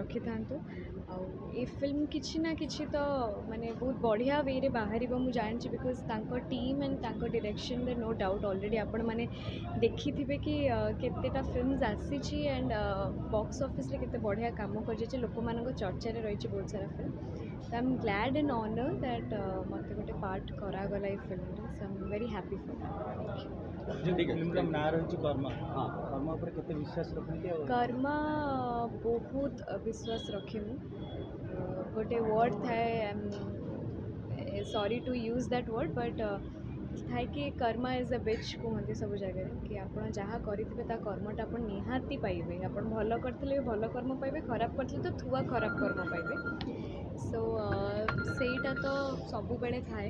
रखी था ये फिल्म किसी ना किसी तो माने बहुत बढ़िया वे रे बाहर मुझे जानी बिकज तांको टीम एंड तांको डायरेक्शन रे नो डाउट ऑलरेडी आपण मैंने देखी थे कि केतेटा फिल्म्स आसी एंड बॉक्स ऑफिस रे केते बढ़िया काम कर लोक मान चर्चा रही बहुत सारा फिल्म तो I am glad and honour that मत गोटे पार्ट करागला ये film so I am very happy for that film नाँ रही कर्मा कर्मा पर केते विश्वास रखते कर्मा बहुत विश्वास रखे मु गोटे वर्ड थाए sorry to use that word but थाए कि कर्मा इज अ बिच कहते सब जगह कि आप जहाँ करेंगे कर्मटा आप निहाती पाइबे आप भल करते भल कर्म पाइबे खराब करते तो थुआ खराब कर्म पाइबे सो सेटा तो सबु बेले थाए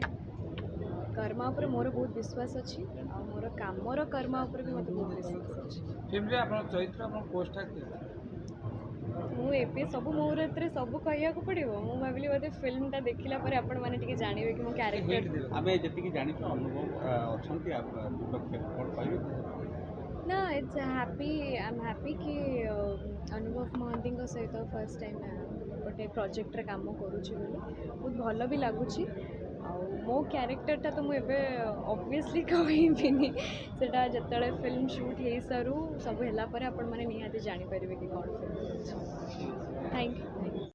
कर्मा उपर मोर बहुत विश्वास अच्छी और मोर कामर कर्मा उपर भी मत बहुत विश्वास अच्छी फिल्म आपन चरित्र आपन पोस्ट मुझे सब मुहूर्त सब कह पड़ो मुझे भाविली बोधे फिल्मटा देखला आपण मैंने जानवे कि मो कैरेक्टर आमे जति जानि अनुभव अछंती आप कोन कहबे ना it's happy I am happy कि अनुभव महांती सहित फर्स्ट टाइम गोटे प्रोजेक्ट रे काम करुँच बहुत भल भी लगुच मो कैरेक्टरटा तो मुझे ऑब्वियसली कहबिनी सेटा जिते फिल्म शूट हो सारू सब है आपण मैंने निहाती जानीपर कि कौन फिल्म थैंक यू।